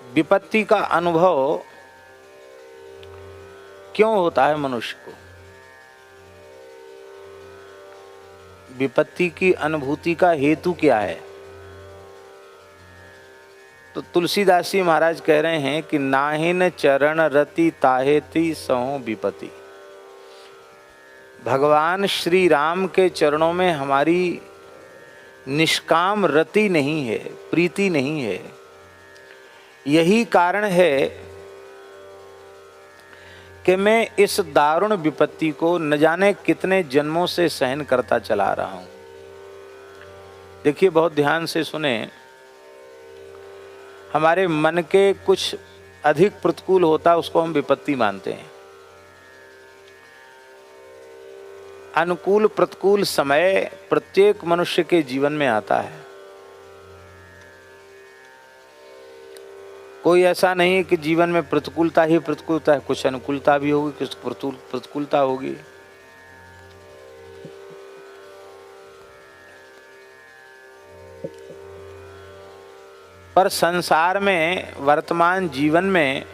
विपत्ति का अनुभव क्यों होता है मनुष्य को? विपत्ति की अनुभूति का हेतु क्या है? तो तुलसीदास जी महाराज कह रहे हैं कि नाहिन चरण रति ताहेति सहो विपत्ति। भगवान श्री राम के चरणों में हमारी निष्काम रति नहीं है, प्रीति नहीं है। यही कारण है कि मैं इस दारुण विपत्ति को न जाने कितने जन्मों से सहन करता चला रहा हूं। देखिए, बहुत ध्यान से सुने। हमारे मन के कुछ अधिक प्रतिकूल होता, उसको हम विपत्ति मानते हैं। अनुकूल प्रतिकूल समय प्रत्येक मनुष्य के जीवन में आता है। कोई ऐसा नहीं है कि जीवन में प्रतिकूलता ही प्रतिकूलता है, कुछ अनुकूलता भी होगी, कुछ प्रतिकूलता होगी। पर संसार में वर्तमान जीवन में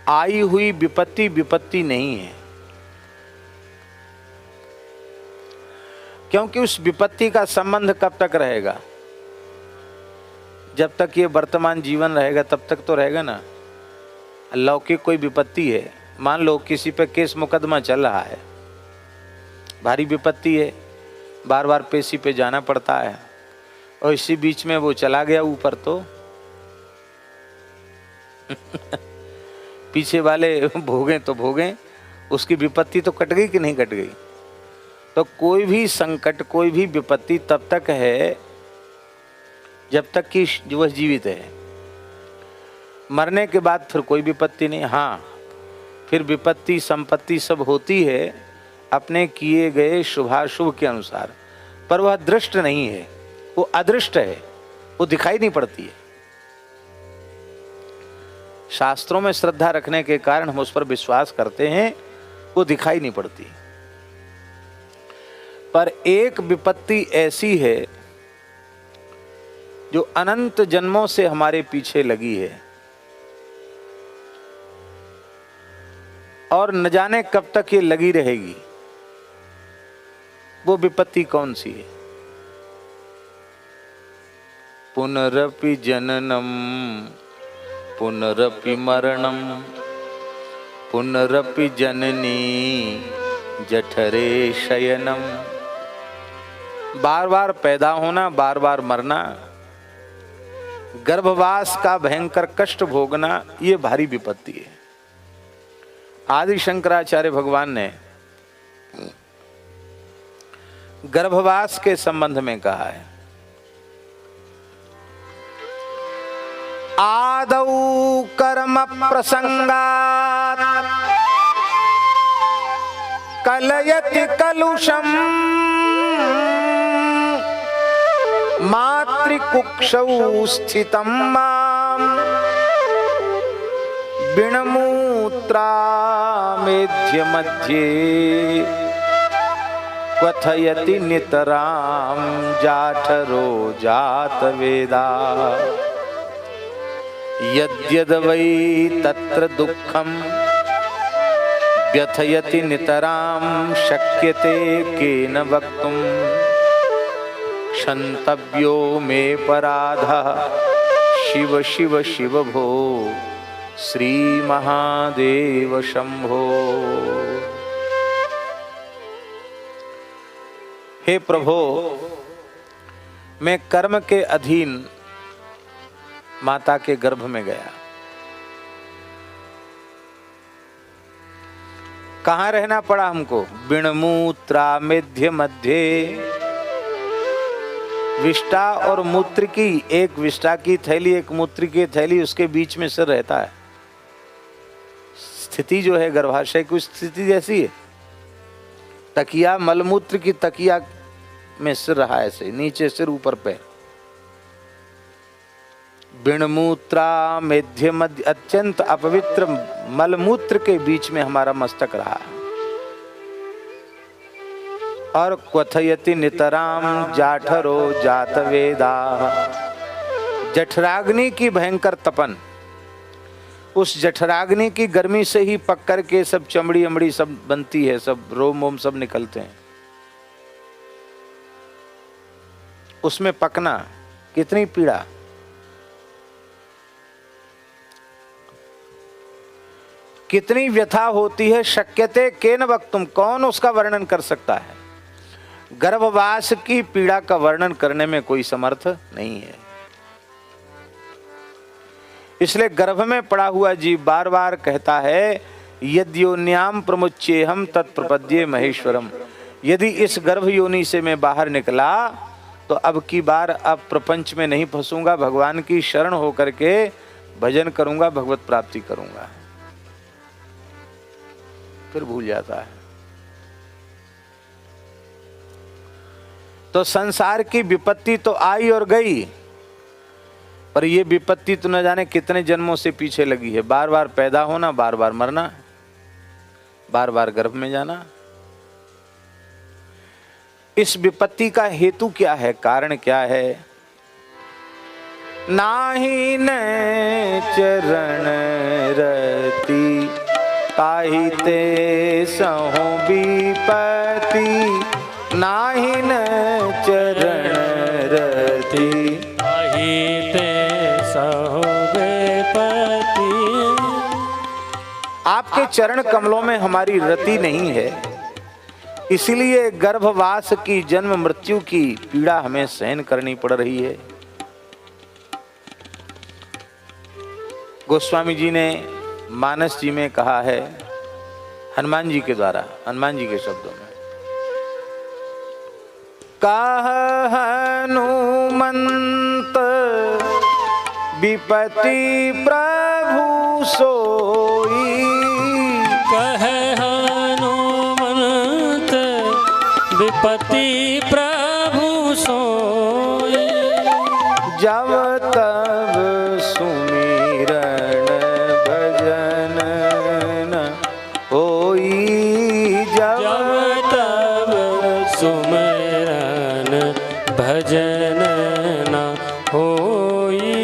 आई हुई विपत्ति विपत्ति नहीं है, क्योंकि उस विपत्ति का संबंध कब तक रहेगा? जब तक ये वर्तमान जीवन रहेगा तब तक तो रहेगा ना। लौकिक कोई विपत्ति है, मान लो किसी पे केस मुकदमा चल रहा है, भारी विपत्ति है, बार बार पेशी पे जाना पड़ता है, और इसी बीच में वो चला गया ऊपर, तो पीछे वाले भोगें तो भोगें, उसकी विपत्ति तो कट गई कि नहीं कट गई? तो कोई भी संकट, कोई भी विपत्ति तब तक है जब तक कि वह जीवित है। मरने के बाद फिर कोई विपत्ति नहीं। हाँ, फिर विपत्ति संपत्ति सब होती है अपने किए गए शुभाशुभ के अनुसार, पर वह दृष्ट नहीं है, वो अदृष्ट है, वो दिखाई नहीं पड़ती है। शास्त्रों में श्रद्धा रखने के कारण हम उस पर विश्वास करते हैं, वो दिखाई नहीं पड़ती। पर एक विपत्ति ऐसी है जो अनंत जन्मों से हमारे पीछे लगी है, और न जाने कब तक ये लगी रहेगी। वो विपत्ति कौन सी है? पुनरपि जननम पुनरपि मरणम पुनरपि जननी जठरे शयनम। बार बार पैदा होना, बार बार मरना, गर्भवास का भयंकर कष्ट भोगना, ये भारी विपत्ति है। आदि शंकराचार्य भगवान ने गर्भवास के संबंध में कहा है, आदौ कर्म प्रसंगात् कलयति कलुषम मातृकुक्षौ स्थितं मां बिणमूत्रा मेध्य मध्ये क्वथयति नितरां जाठरो जातवेदा। यद्यद् वै तत्र दुःखं व्यथयति नितरां शक्यते केन वक्तुं क्षन्तव्यो मे पराधः शिव शिव शिव भो श्री महादेव शंभो। हे प्रभो, मैं कर्म के अधीन माता के गर्भ में गया। कहाँ रहना पड़ा हमको? बिणमूत्रा मेध्य मध्य। विष्टा और मूत्र की, एक विष्टा की थैली एक मूत्र की थैली, उसके बीच में सिर रहता है। स्थिति जो है गर्भाशय की स्थिति जैसी है। तकिया, मलमूत्र की तकिया में सिर रहा है, ऐसे नीचे सिर ऊपर पैर। बिणमूत्रा मेध्य मध्य, अत्यंत अपवित्र मलमूत्र के बीच में हमारा मस्तक रहा। और क्वथयति नितराम जाठरो जातवेदा। जठराग्नि की भयंकर तपन, उस जठराग्नि की गर्मी से ही पक कर के सब चमड़ी अमड़ी सब बनती है, सब रोम वोम सब निकलते हैं। उसमें पकना कितनी पीड़ा, कितनी व्यथा होती है। शक्यते केन वक्तुम, कौन उसका वर्णन कर सकता है। गर्भवास की पीड़ा का वर्णन करने में कोई समर्थ नहीं है। इसलिए गर्भ में पड़ा हुआ जीव बार बार कहता है, यद्योन्याम प्रमुच्येहम तत्प्रपद्ये महेश्वरम, यदि इस गर्भ योनि से मैं बाहर निकला तो अब की बार अब प्रपंच में नहीं फंसूंगा, भगवान की शरण होकर के भजन करूंगा, भगवत प्राप्ति करूंगा। फिर भूल जाता है। तो संसार की विपत्ति तो आई और गई, पर ये विपत्ति तो न जाने कितने जन्मों से पीछे लगी है। बार बार पैदा होना, बार बार मरना, बार बार गर्भ में जाना। इस विपत्ति का हेतु क्या है, कारण क्या है? नाहि न चरण रति ताहि ते सहो विपत्ति, नाहि न चरण रति ताहि ते सहो विपत्ति। आपके चरण कमलों में हमारी रति नहीं है, इसीलिए गर्भवास की जन्म मृत्यु की पीड़ा हमें सहन करनी पड़ रही है। गोस्वामी जी ने मानस जी में कहा है, हनुमान जी के द्वारा, हनुमान जी के शब्दों में, कह हनुमंत विपत्ति प्रभु सोई, कह हनुमंत विपत्ति प्रभु सोई, जब तब सुमिरन भजन न होई, जब तब सुमिरन भजन न होई।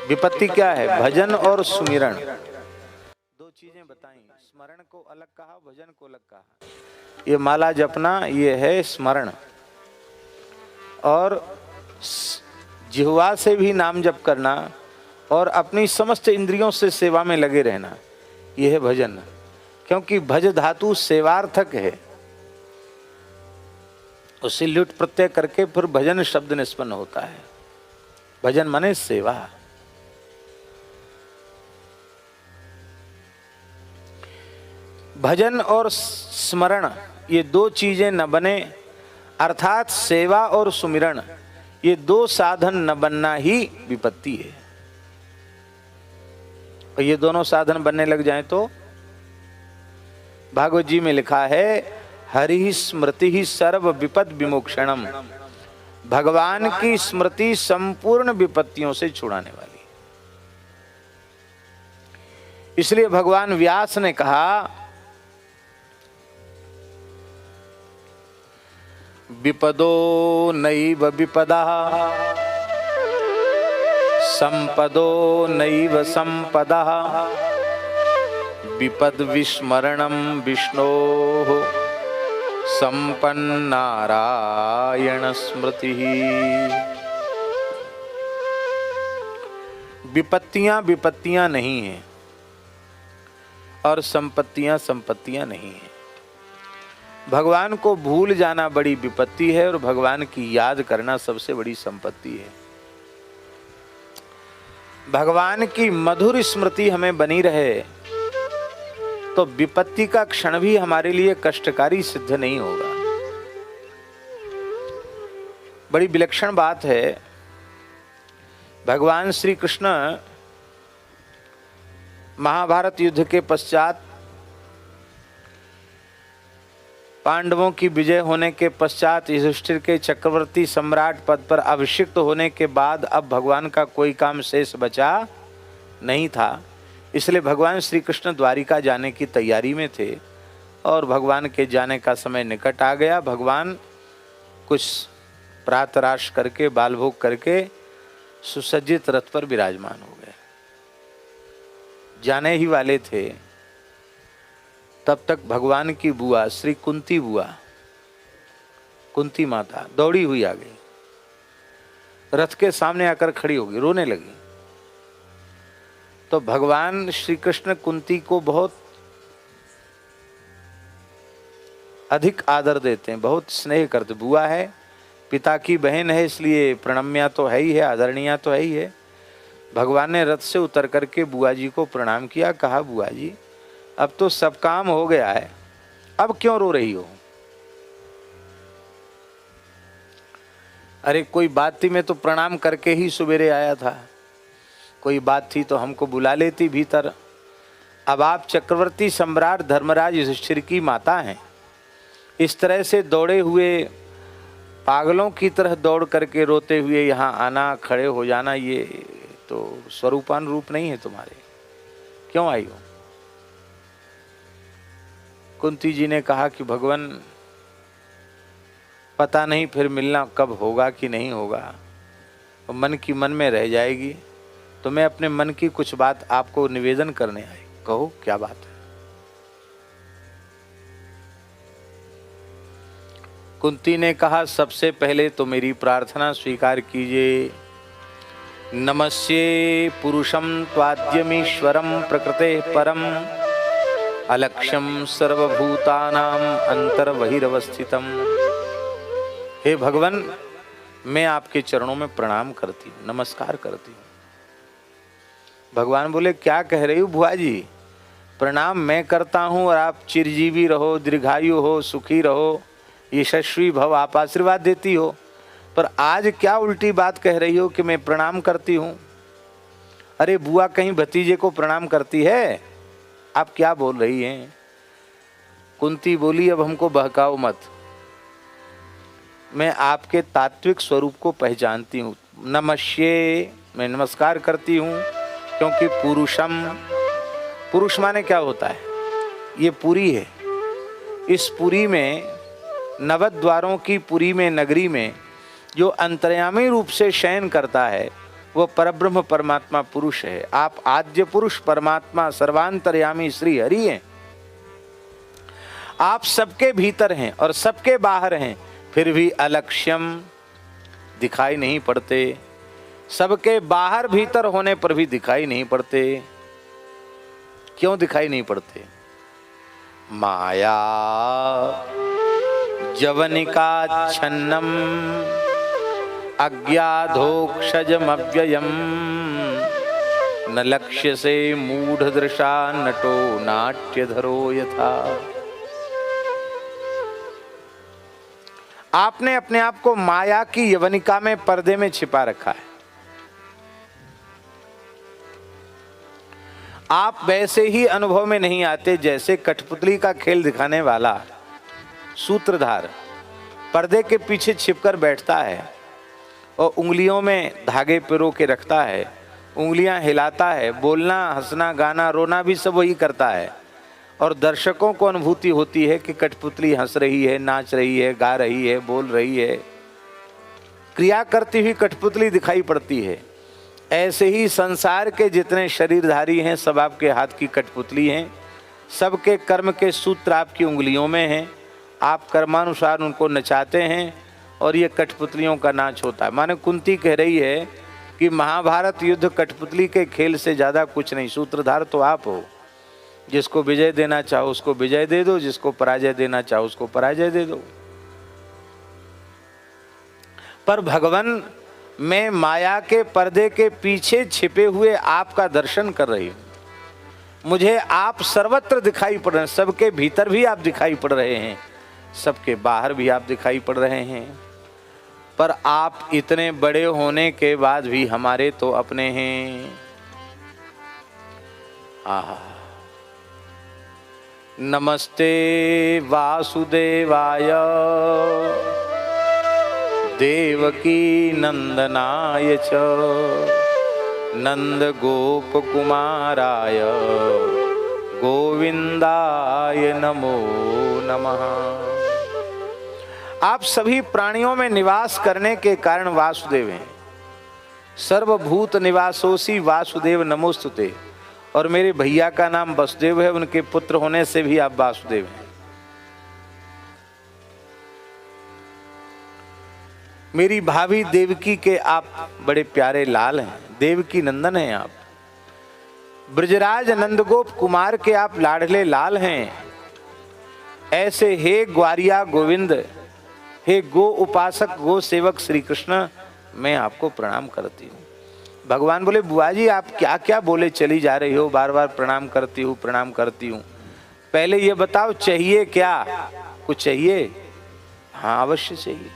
विपत्ति क्या है? भजन और सुमिरन, दो चीजें बताई। स्मरण को अलग कहा, भजन को अलग कहा। ये माला जपना ये है स्मरण, और जिह्वा से भी नाम जप करना और अपनी समस्त इंद्रियों से सेवा में लगे रहना, यह है भजन। क्योंकि भज धातु सेवार्थक है, उसे लुट प्रत्यय करके फिर भजन शब्द निष्पन्न होता है। भजन माने सेवा। भजन और स्मरण ये दो चीजें न बने, अर्थात सेवा और सुमिरन ये दो साधन न बनना ही विपत्ति है। और ये दोनों साधन बनने लग जाएं तो भागवत जी में लिखा है, हरि स्मृति ही सर्व विपद विमोक्षणम, भगवान की स्मृति संपूर्ण विपत्तियों से छुड़ाने वाली। इसलिए भगवान व्यास ने कहा, विपदो नैव विपदः संपदो नैव संपदः, विपद विस्मरणं विष्णोः संपन्नारायण स्मृतिः। विपत्तियां विपत्तियां नहीं हैं और संपत्तियां संपत्तियां नहीं हैं। भगवान को भूल जाना बड़ी विपत्ति है और भगवान की याद करना सबसे बड़ी संपत्ति है। भगवान की मधुर स्मृति हमें बनी रहे तो विपत्ति का क्षण भी हमारे लिए कष्टकारी सिद्ध नहीं होगा। बड़ी विलक्षण बात है, भगवान श्री कृष्ण महाभारत युद्ध के पश्चात, पांडवों की विजय होने के पश्चात, युधिष्ठिर के चक्रवर्ती सम्राट पद पर अभिषिक्त होने के बाद अब भगवान का कोई काम शेष बचा नहीं था। इसलिए भगवान श्री कृष्ण द्वारिका जाने की तैयारी में थे और भगवान के जाने का समय निकट आ गया। भगवान कुछ प्रातराश करके बाल भोग करके सुसज्जित रथ पर विराजमान हो गए। जाने ही वाले थे, तब तक भगवान की बुआ श्री कुंती बुआ, कुंती माता दौड़ी हुई आ गई, रथ के सामने आकर खड़ी होगी, रोने लगी। तो भगवान श्री कृष्ण कुंती को बहुत अधिक आदर देते हैं, बहुत स्नेह करते। बुआ है, पिता की बहन है, इसलिए प्रणम्या तो है ही है, आदरणीय तो है ही है। भगवान ने रथ से उतर करके बुआ जी को प्रणाम किया, कहा बुआ जी अब तो सब काम हो गया है, अब क्यों रो रही हो? अरे कोई बात थी, मैं तो प्रणाम करके ही सवेरे आया था, कोई बात थी तो हमको बुला लेती भीतर। अब आप चक्रवर्ती सम्राट धर्मराज युधिष्ठिर की माता हैं, इस तरह से दौड़े हुए पागलों की तरह दौड़ करके रोते हुए यहाँ आना, खड़े हो जाना, ये तो स्वरूपानुरूप नहीं है तुम्हारे, क्यों आई हो? कुंती जी ने कहा कि भगवान पता नहीं फिर मिलना कब होगा कि नहीं होगा, तो मन की मन में रह जाएगी, तो मैं अपने मन की कुछ बात आपको निवेदन करने आई। कहो क्या बात है? कुंती ने कहा सबसे पहले तो मेरी प्रार्थना स्वीकार कीजिए। नमस्ये पुरुषं त्वाद्यमीश्वरं प्रकृते परम अलक्ष्यम सर्वभूतानां अंतर्बहिरवस्थितम्। हे भगवान, मैं आपके चरणों में प्रणाम करती हूँ, नमस्कार करती हूँ। भगवान बोले क्या कह रही हो बुआ जी, प्रणाम मैं करता हूँ और आप चिरजीवी रहो, दीर्घायु हो, सुखी रहो, यशस्वी भव, आप आशीर्वाद देती हो, पर आज क्या उल्टी बात कह रही हो कि मैं प्रणाम करती हूँ? अरे बुआ कहीं भतीजे को प्रणाम करती है? आप क्या बोल रही हैं? कुंती बोली अब हमको बहकाओ मत, मैं आपके तात्विक स्वरूप को पहचानती हूँ। नमस्ये, मैं नमस्कार करती हूँ, क्योंकि पुरुषम, पुरुष माने क्या होता है? ये पुरी है, इस पुरी में, नवद्वारों की पुरी में, नगरी में जो अंतर्यामी रूप से शयन करता है वो परब्रह्म परमात्मा पुरुष है। आप आद्य पुरुष परमात्मा सर्वांतर्यामी श्री हरि हैं। आप सबके भीतर हैं और सबके बाहर हैं, फिर भी अलक्ष्यम, दिखाई नहीं पड़ते। सबके बाहर भीतर होने पर भी दिखाई नहीं पड़ते। क्यों दिखाई नहीं पड़ते? माया जवनिका छन्नम अज्ञाधोक्षजमव्ययम् न लक्ष्य से मूढ़ दृशा नटो नाट्यधरो यथा। आपने अपने आप को माया की यवनिका में, पर्दे में छिपा रखा है। आप वैसे ही अनुभव में नहीं आते जैसे कठपुतली का खेल दिखाने वाला सूत्रधार पर्दे के पीछे छिपकर बैठता है और उंगलियों में धागे पिरो के रखता है, उंगलियां हिलाता है, बोलना, हंसना, गाना, रोना भी सब वही करता है, और दर्शकों को अनुभूति होती है कि कठपुतली हंस रही है, नाच रही है, गा रही है, बोल रही है, क्रिया करती हुई कठपुतली दिखाई पड़ती है। ऐसे ही संसार के जितने शरीरधारी हैं सब आपके हाथ की कठपुतली हैं, सबके कर्म के सूत्र आपकी उंगलियों में हैं, आप कर्मानुसार उनको नचाते हैं और ये कठपुतलियों का नाच होता है। माने कुंती कह रही है कि महाभारत युद्ध कठपुतली के खेल से ज़्यादा कुछ नहीं, सूत्रधार तो आप हो। जिसको विजय देना चाहो उसको विजय दे दो, जिसको पराजय देना चाहो उसको पराजय दे दो। पर भगवान, मैं माया के पर्दे के पीछे छिपे हुए आपका दर्शन कर रही हूँ। मुझे आप सर्वत्र दिखाई पड़ रहे हैं, सबके भीतर भी आप दिखाई पड़ रहे हैं, सबके बाहर भी आप दिखाई पड़ रहे हैं, पर आप इतने बड़े होने के बाद भी हमारे तो अपने हैं। आहा, नमस्ते वासुदेवाय देवकी नंदनाय च नंद गोप कुमाराय गोविंदाय नमो नमः। आप सभी प्राणियों में निवास करने के कारण वासुदेव हैं। सर्वभूत निवासोसी वासुदेव नमोस्तुते। और मेरे भैया का नाम वसुदेव है, उनके पुत्र होने से भी आप वासुदेव हैं। मेरी भाभी देवकी के आप बड़े प्यारे लाल हैं, देवकी नंदन हैं आप। ब्रजराज नंदगोप कुमार के आप लाडले लाल हैं। ऐसे हे ग्वारिया गोविंद, हे गो उपासक गो सेवक श्री कृष्ण, मैं आपको प्रणाम करती हूँ। भगवान बोले बुआ जी आप क्या क्या बोले चली जा रही हो, बार बार प्रणाम करती हूँ प्रणाम करती हूँ। पहले ये बताओ चाहिए क्या, कुछ चाहिए? हाँ अवश्य चाहिए।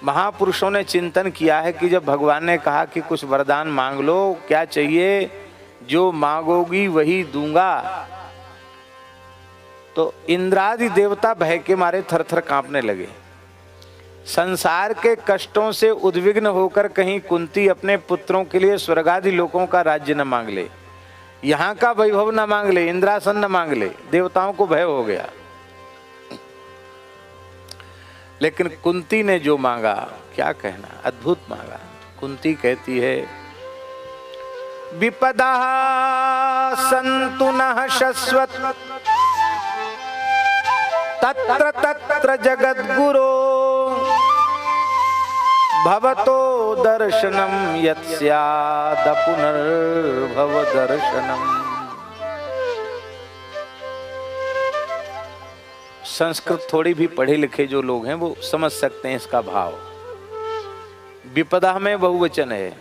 महापुरुषों ने चिंतन किया है कि जब भगवान ने कहा कि कुछ वरदान मांग लो, क्या चाहिए? जो मांगोगी वही दूंगा। तो इंद्रादि देवता भय के मारे थरथर कांपने लगे। संसार के कष्टों से उद्विग्न होकर कहीं कुंती अपने पुत्रों के लिए स्वर्गादि लोकों का राज्य न मांग ले, यहाँ का वैभव न मांग ले, इंद्रासन न मांग ले। देवताओं को भय हो गया। लेकिन कुंती ने जो मांगा, क्या कहना, अद्भुत मांगा। कुंती कहती है विपदा सन्तु नः शश्वत तत्र तत्र जगद्गुरो भवतो दर्शनम यत् स्याद पुनर्भव दर्शनम। संस्कृत थोड़ी भी पढ़े लिखे जो लोग हैं वो समझ सकते हैं इसका भाव। विपदा में बहुवचन है,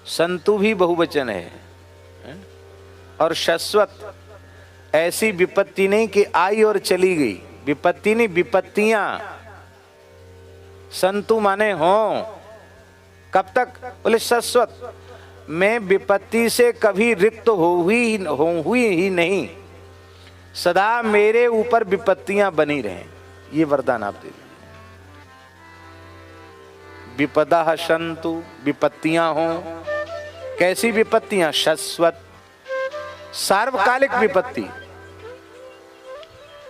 संतु भी बहुवचन है, और शाश्वत ऐसी विपत्ति नहीं कि आई और चली गई। विपत्ति नहीं, विपत्तियां। संतु माने हो कब तक? बोले शाश्वत। मैं विपत्ति से कभी रिक्त हुई ही नहीं, सदा मेरे ऊपर विपत्तियां बनी रहें, ये वरदान आप दे दीजिए। विपदा संतु, विपत्तियां हो। कैसी विपत्तियां? शाश्वत, सार्वकालिक विपत्ति।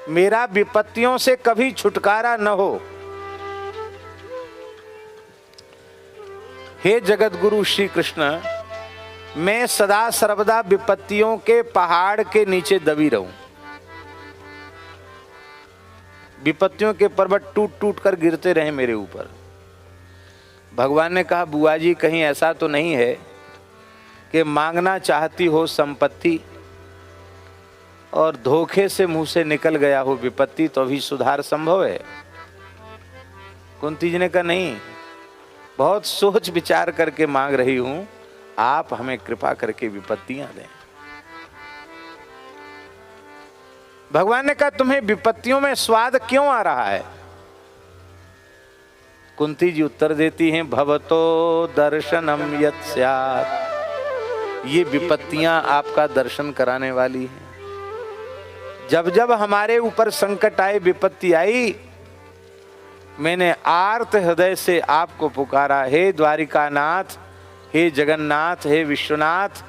मेरा विपत्तियों से कभी छुटकारा न हो। हे जगत गुरु श्री कृष्ण, मैं सदा सर्वदा विपत्तियों के पहाड़ के नीचे दबी रहूं। विपत्तियों के पर्वत टूट टूट कर गिरते रहे मेरे ऊपर। भगवान ने कहा बुआ जी कहीं ऐसा तो नहीं है कि मांगना चाहती हो संपत्ति और धोखे से मुंह से निकल गया हो विपत्ति, तो भी सुधार संभव है? कुंती जी ने कहा नहीं, बहुत सोच विचार करके मांग रही हूं, आप हमें कृपा करके विपत्तियां दें। भगवान ने कहा तुम्हें विपत्तियों में स्वाद क्यों आ रहा है? कुंती जी उत्तर देती हैं भवतो दर्शनम यत् स्यात्। ये विपत्तियां आपका दर्शन कराने वाली हैं। जब जब हमारे ऊपर संकट आए, विपत्ति आई, मैंने आर्त हृदय से आपको पुकारा, हे द्वारिकानाथ, हे जगन्नाथ, हे विश्वनाथ,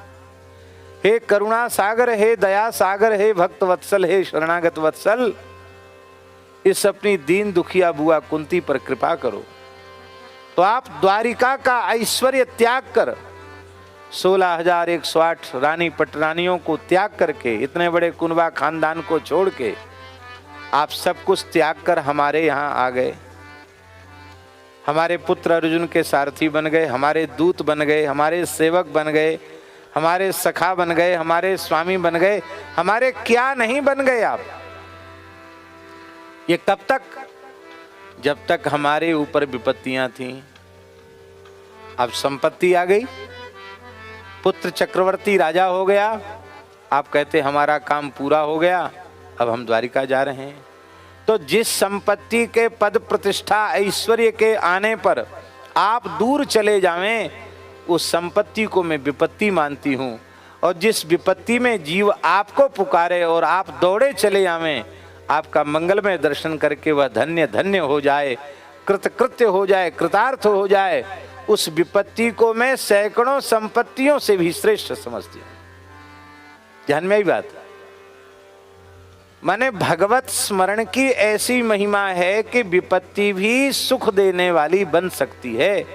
हे करुणा सागर, हे दया सागर, हे भक्त वत्सल, हे शरणागत वत्सल, इस अपनी दीन दुखिया बुआ कुंती पर कृपा करो। तो आप द्वारिका का ऐश्वर्य त्याग कर 16,108 रानी पटरानियों को त्याग करके, इतने बड़े कुनबा खानदान को छोड़ के आप सब कुछ त्याग कर हमारे यहाँ आ गए। हमारे पुत्र अर्जुन के सारथी बन गए, हमारे दूत बन गए, हमारे सेवक बन गए, हमारे सखा बन गए, हमारे स्वामी बन गए, हमारे क्या नहीं बन गए आप। ये कब तक? जब तक हमारे ऊपर विपत्तियां थीं। अब संपत्ति आ गई, पुत्र चक्रवर्ती राजा हो गया, आप कहते हमारा काम पूरा हो गया, अब हम द्वारिका जा रहे हैं। तो जिस संपत्ति के पद प्रतिष्ठा ऐश्वर्य के आने पर आप दूर चले जावें, उस संपत्ति को मैं विपत्ति मानती हूं। और जिस विपत्ति में जीव आपको पुकारे और आप दौड़े चले आवें, आपका मंगलमय दर्शन करके वह धन्य धन्य हो जाए, कृतकृत्य हो जाए, कृतार्थ हो जाए, उस विपत्ति को मैं सैकड़ों संपत्तियों से भी श्रेष्ठ समझती हूं। ध्यान में आई बात? माने भगवत स्मरण की ऐसी महिमा है कि विपत्ति भी सुख देने वाली बन सकती है,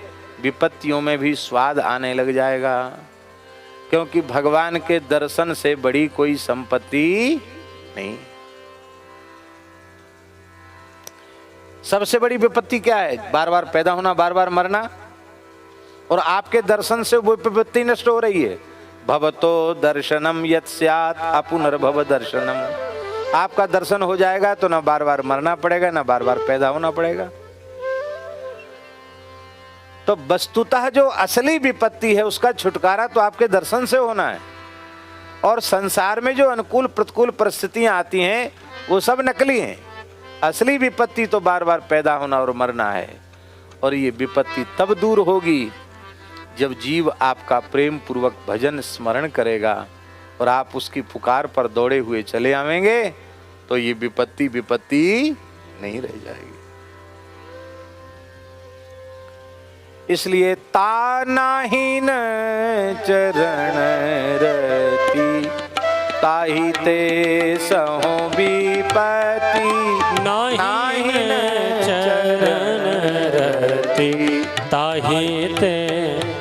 विपत्तियों में भी स्वाद आने लग जाएगा, क्योंकि भगवान के दर्शन से बड़ी कोई संपत्ति नहीं। सबसे बड़ी विपत्ति क्या है? बार बार पैदा होना, बार बार मरना, और आपके दर्शन से वो विपत्ति नष्ट हो रही है। भवतो दर्शनम यत् स्यात् अपुनर्भव दर्शनम, आपका दर्शन हो जाएगा तो ना बार बार मरना पड़ेगा, ना बार बार पैदा होना पड़ेगा। तो वस्तुतः जो असली विपत्ति है उसका छुटकारा तो आपके दर्शन से होना है, और संसार में जो अनुकूल प्रतिकूल परिस्थितियां आती हैं वो सब नकली हैं। असली विपत्ति तो बार बार पैदा होना और मरना है, और ये विपत्ति तब दूर होगी जब जीव आपका प्रेम पूर्वक भजन स्मरण करेगा और आप उसकी पुकार पर दौड़े हुए चले आवेंगे, तो ये विपत्ति विपत्ति नहीं रह जाएगी। इसलिए तानाहीन चरण रति ताहि ते सहो विपत्ति, नाहीन चरण रति ताहि ते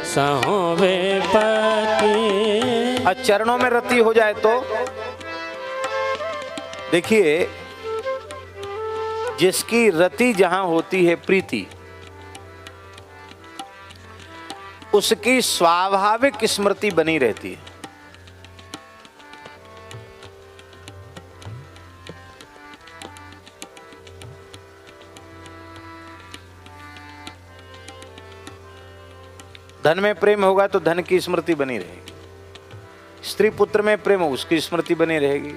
सहो विपत्ति। चरणों में रति हो जाए तो देखिए, जिसकी रति जहां होती है प्रीति, उसकी स्वाभाविक स्मृति बनी रहती है। धन में प्रेम होगा तो धन की स्मृति बनी रहेगी, स्त्री पुत्र में प्रेम हो उसकी स्मृति बनी रहेगी।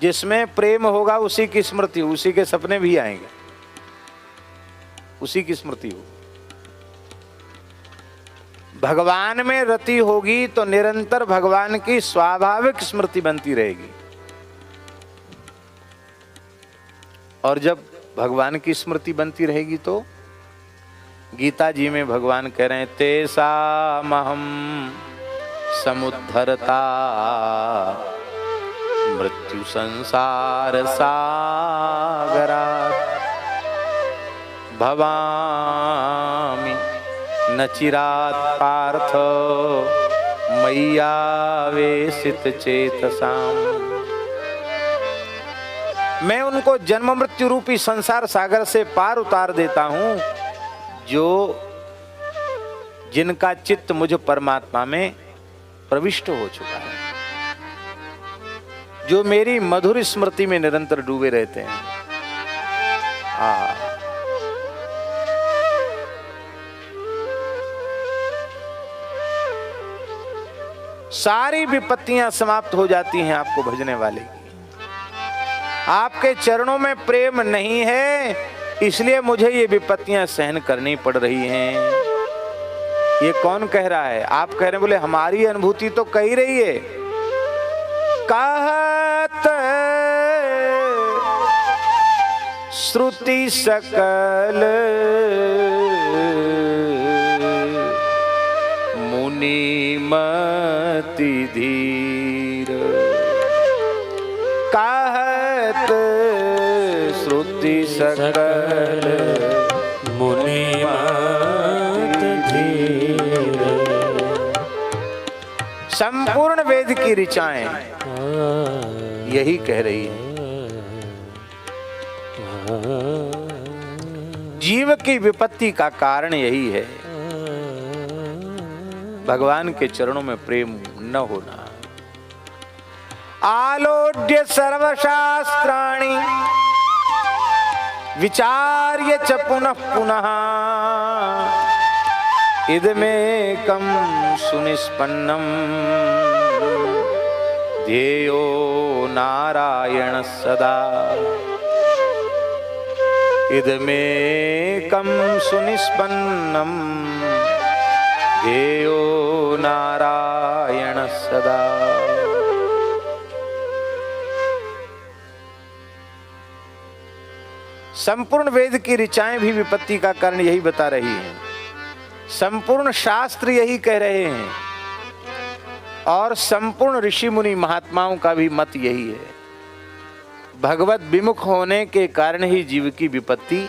जिसमें प्रेम होगा उसी की स्मृति, उसी के सपने भी आएंगे, उसी की स्मृति होगी। भगवान में रति होगी तो निरंतर भगवान की स्वाभाविक स्मृति बनती रहेगी, और जब भगवान की स्मृति बनती रहेगी तो गीता जी में भगवान कह रहे हैं, तेषामहं समुद्धरता मृत्यु संसार सागरात् भवामि न चिरात् पार्थ मय्यावेशित चेतसाम्। मैं उनको जन्म मृत्यु रूपी संसार सागर से पार उतार देता हूं, जो जिनका चित्त मुझ परमात्मा में प्रविष्ट हो चुका है, जो मेरी मधुर स्मृति में निरंतर डूबे रहते हैं। सारी विपत्तियां समाप्त हो जाती हैं आपको भजने वाले की। आपके चरणों में प्रेम नहीं है, इसलिए मुझे ये विपत्तियां सहन करनी पड़ रही हैं। ये कौन कह रहा है? आप कह रहे हैं, बोले हमारी अनुभूति तो कही रही है। कहत श्रुति सकल मुनि मति धीर, कहत श्रुति सकल मुनि मति धीर। संपूर्ण वेद की ऋचाएं यही कह रही है। जीव की विपत्ति का कारण यही है, भगवान के चरणों में प्रेम न होना। आलोड्य सर्वशास्त्राणि विचार्य च पुनः पुनः इदमेकं सुनिष्पन्नं ध्येयो नारायण सदा। इदमेकं सुनिष्पन्नं ध्येयो नारायण सदा। संपूर्ण वेद की ऋचाएं भी विपत्ति का कारण यही बता रही हैं, संपूर्ण शास्त्र यही कह रहे हैं, और संपूर्ण ऋषि मुनि महात्माओं का भी मत यही है। भगवत विमुख होने के कारण ही जीव की विपत्ति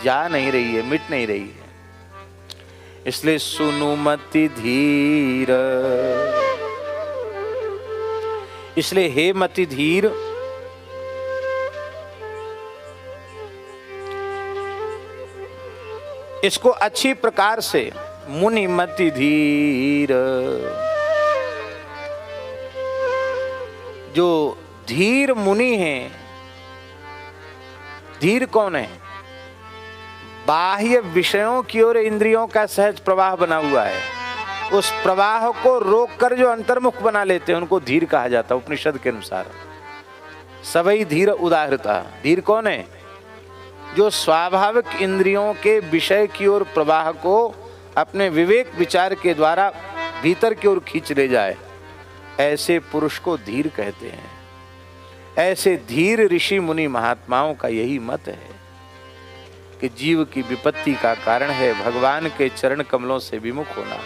जा नहीं रही है, मिट नहीं रही है। इसलिए सुनु मति धीर, इसलिए हे मति धीर, इसको अच्छी प्रकार से मुनि मति धीर, जो धीर मुनि हैं, धीर कौन है? बाह्य विषयों की ओर इंद्रियों का सहज प्रवाह बना हुआ है, उस प्रवाह को रोककर जो अंतर्मुख बना लेते हैं उनको धीर कहा जाता है। उपनिषद के अनुसार सवई धीर उदाहृता। धीर कौन है? जो स्वाभाविक इंद्रियों के विषय की ओर प्रवाह को अपने विवेक विचार के द्वारा भीतर की ओर खींच ले जाए, ऐसे पुरुष को धीर कहते हैं। ऐसे धीर ऋषि मुनि महात्माओं का यही मत है कि जीव की विपत्ति का कारण है भगवान के चरण कमलों से विमुख होना।